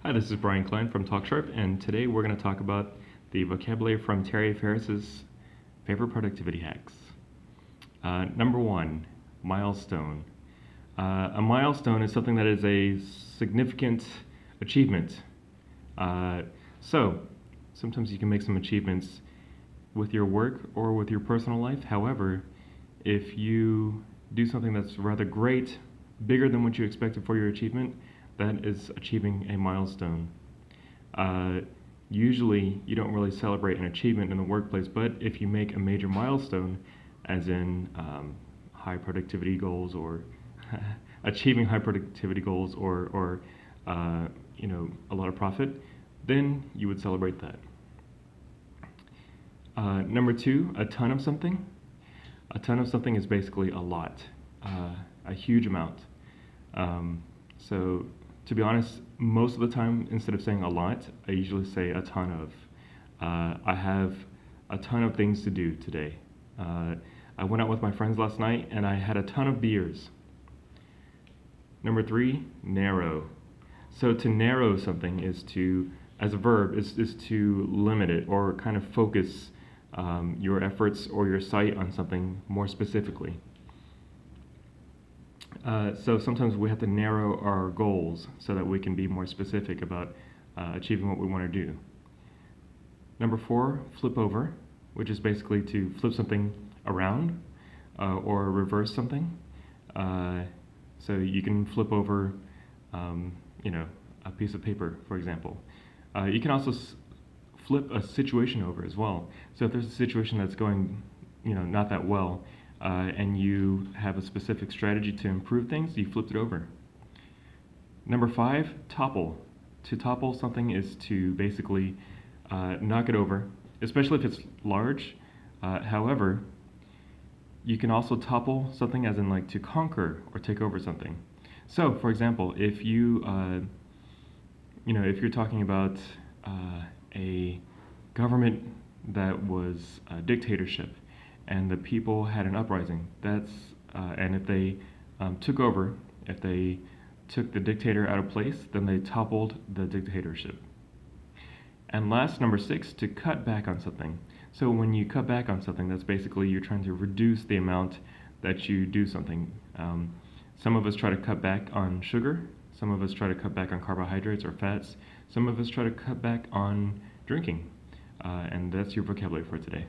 Hi, this is Brian Klein from Talk Sharp, and today we're going to talk about the vocabulary from Ferris's favorite productivity hacks. Number one, milestone. A milestone is something that is a significant achievement. So, sometimes you can make some achievements with your work or with your personal life. However, if you do something that's rather great, bigger than what you expected for your achievement, that is achieving a milestone. Usually, you don't really celebrate an achievement in the workplace, but if you make a major milestone, as in high productivity goals or achieving high productivity goals or a lot of profit, then you would celebrate that. Number two, a ton of something. A ton of something is basically a lot, a huge amount. So to be honest, most of the time, instead of saying a lot, I usually say a ton of. I have a ton of things to do today. I went out with my friends last night and I had a ton of beers. Number three, narrow. So to narrow something is to, as a verb, is to limit it or kind of focus your efforts or your sight on something more specifically. So sometimes we have to narrow our goals so that we can be more specific about achieving what we want to do. Number four, flip over, which is basically to flip something around or reverse something. So you can flip over, a piece of paper, for example. You can also flip a situation over as well. So if there's a situation that's going, not that well, and you have a specific strategy to improve things, you flipped it over. Number five, topple. To topple something is to basically knock it over, especially if it's large. However, you can also topple something as in like to conquer or take over something. So, for example, if you, if you're talking about a government that was a dictatorship, and the people had an uprising. And if they took over, if they took the dictator out of place, then they toppled the dictatorship. And last, number six, to cut back on something. So when you cut back on something, that's basically you're trying to reduce the amount that you do something. Some of us try to cut back on sugar. Some of us try to cut back on carbohydrates or fats. Some of us try to cut back on drinking. And that's your vocabulary for today.